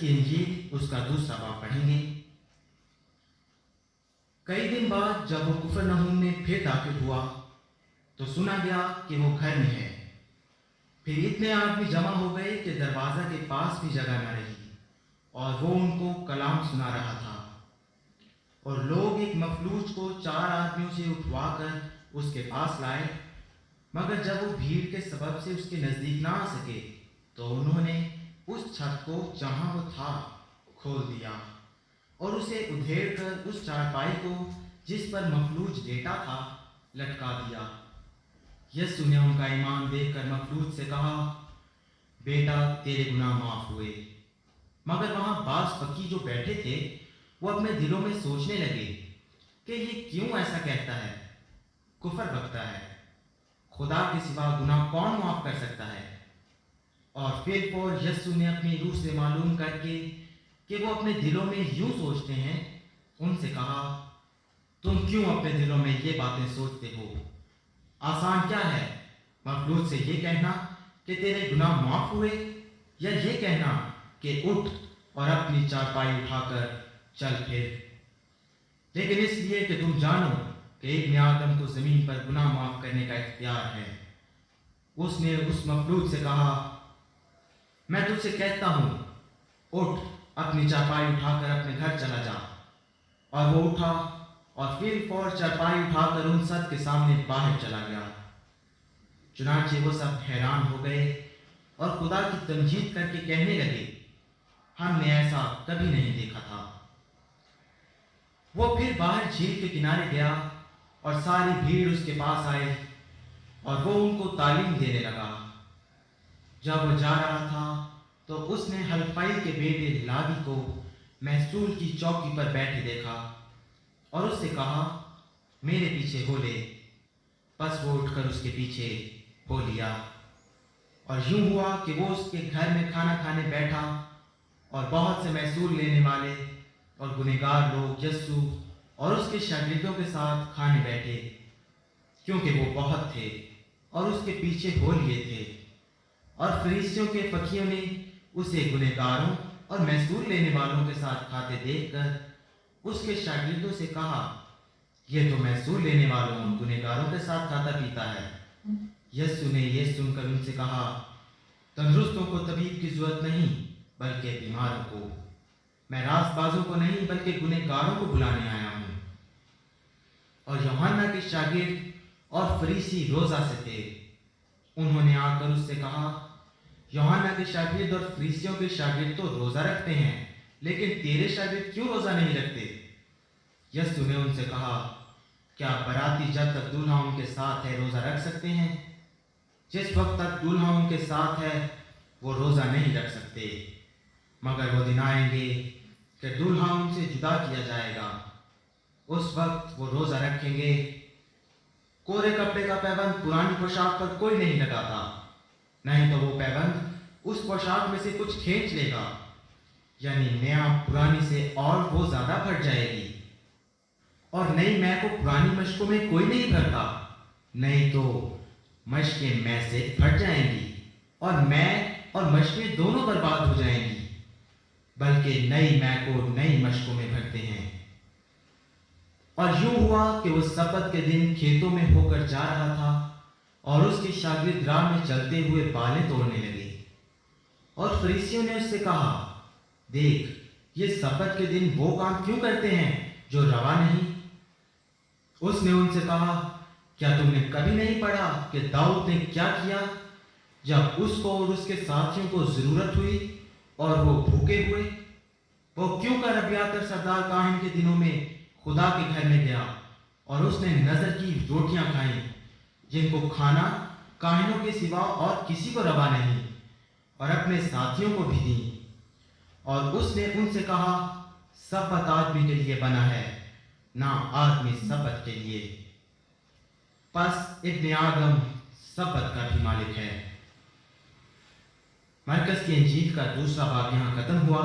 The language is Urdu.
کی انجیل اس کا دوسرا باب پڑھیں گے۔ کئی دن بعد جب وہ کفرنہوم میں پھر داخل ہوا تو سنا گیا کہ وہ گھر میں ہے۔ پھر اتنے آدمی جمع ہو گئے کہ دروازہ کے پاس بھی جگہ نہ رہی، اور وہ ان کو کلام سنا رہا تھا۔ اور لوگ ایک مفلوج کو 4 آدمیوں سے اٹھوا کر اس کے پاس لائے، مگر جب وہ بھیڑ کے سبب سے اس کے نزدیک نہ آ سکے تو انہوں نے اس چھت کو جہاں وہ تھا کھول دیا اور اسے ادھیڑ کر اس چارپائی کو جس پر مفلوج لیٹا تھا لٹکا دیا۔ یسوع نے ان کا ایمان دیکھ کر مفلوج سے کہا، بیٹا تیرے گناہ معاف ہوئے۔ مگر وہاں بعض فقیہ جو بیٹھے تھے وہ اپنے دلوں میں سوچنے لگے کہ یہ کیوں ایسا کہتا ہے، کفر بکتا ہے، خدا کے سوا گناہ کون معاف کر سکتا ہے؟ اور پھر یسوع نے اپنی روح سے معلوم کر کے کہ وہ اپنے دلوں میں یوں سوچتے ہیں ان سے کہا، تم کیوں اپنے دلوں میں یہ باتیں سوچتے ہو؟ آسان کیا ہے مفلوج سے یہ کہنا کہ تیرے گناہ معاف ہوئے، یا یہ کہنا کہ اٹھ اور اپنی چارپائی اٹھا کر چل پھر؟ لیکن اس لیے کہ تم جانو کہ ابن آدم کو زمین پر گناہ معاف کرنے کا اختیار ہے۔ اس نے اس مفلوج سے کہا، میں تجھ سے کہتا ہوں، اٹھ اپنی چارپائی اٹھا کر اپنے گھر چلا جا۔ اور وہ اٹھا اور فور چارپائی اٹھا کر ان سب کے سامنے باہر چلا گیا۔ چنانچہ وہ سب حیران ہو گئے اور خدا کی تمجید کر کے کہنے لگے، ہم نے ایسا کبھی نہیں دیکھا تھا۔ وہ پھر باہر جھیل کے کنارے گیا اور ساری بھیڑ اس کے پاس آئی اور وہ ان کو تعلیم دینے لگا۔ جب وہ جا رہا تھا تو اس نے حلفائی کے بیٹے لاوی کو محصول کی چوکی پر بیٹھے دیکھا اور اس سے کہا، میرے پیچھے ہو لے۔ پس وہ اٹھ کر اس کے پیچھے ہو لیا۔ اور یوں ہوا کہ وہ اس کے گھر میں کھانا کھانے بیٹھا، اور بہت سے محصول لینے والے اور گنہگار لوگ یسوع اور اس کے شاگردوں کے ساتھ کھانے بیٹھے، کیونکہ وہ بہت تھے اور اس کے پیچھے ہو لیے تھے۔ اور فریسیوں کے فقیہوں نے اسے گنہگاروں اور محصول لینے والوں کے ساتھ کھاتے دیکھ کر اس کے شاگردوں سے کہا، یہ تو محصول لینے والوں اور گنہگاروں کے ساتھ کھاتا پیتا ہے۔ یسوع نے یہ سن کر ان سے کہا، تندرستوں کو طبیب کی ضرورت نہیں بلکہ بیماروں کو۔ میں راست بازوں کو نہیں بلکہ گنہگاروں کو بلانے آیا ہوں۔ اور یوحنا کے شاگرد اور فریسی روزہ سے تھے۔ انہوں نے آ کر اس سے کہا، یوحنا کے شاگرد اور فریسیوں کے شاگرد تو روزہ رکھتے ہیں، لیکن تیرے شاگرد کیوں روزہ نہیں رکھتے؟ یسوع نے ان سے کہا، کیا باراتی جب تک دولہا ان کے ساتھ ہے روزہ رکھ سکتے ہیں؟ جس وقت تک دولہا ان کے ساتھ ہے وہ روزہ نہیں رکھ سکتے، مگر وہ دن آئیں گے کہ دولہا ان سے جدا کیا جائے گا، اس وقت وہ روزہ رکھیں گے۔ کورے کپڑے کا پیبند پرانی پوشاک پر کوئی نہیں لگاتا، نہیں تو وہ پیبند اس پوشاک میں سے کچھ کھینچ لے گا، یعنی نیا پرانی سے، اور وہ زیادہ پھٹ جائے گی۔ اور نئی مے کو پرانی مشکوں میں کوئی نہیں بھرتا، نہیں تو مشکیں مے سے پھٹ جائیں گی اور مے اور مشکیں دونوں برباد ہو جائیں گی، بلکہ نئی مے کو نئی مشکوں میں بھرتے ہیں۔ اور یوں ہوا کہ وہ سبت کے دن کھیتوں میں ہو کر جا رہا تھا، اور اس کے شاگرد راہ میں چلتے ہوئے بالیں توڑنے لگے۔ اور فریسیوں نے اس سے کہا، دیکھ، یہ سبت کے دن وہ کام کیوں کرتے ہیں جو روا نہیں؟ اس نے ان سے کہا، کیا تم نے کبھی نہیں پڑھا کہ داؤد نے کیا کیا جب اس کو اور اس کے ساتھیوں کو ضرورت ہوئی اور وہ بھوکے ہوئے؟ وہ کیوں کر ابیاتر سردار کاہن کے دنوں میں خدا کے گھر میں گیا، اور اس نے نذر کی روٹیاں کھائیں جن کو کھانا کاہنوں کے سوا اور کسی کو روا نہیں، اور اپنے ساتھیوں کو بھی دیں۔ اور اس نے ان سے کہا، سبت آدمی کے لیے بنا ہے، نہ آدمی سبت کے لیے۔ پس ابن آدم سبت کا بھی مالک ہے۔ مرکز کی انجیل کا دوسرا باب یہاں ختم ہوا۔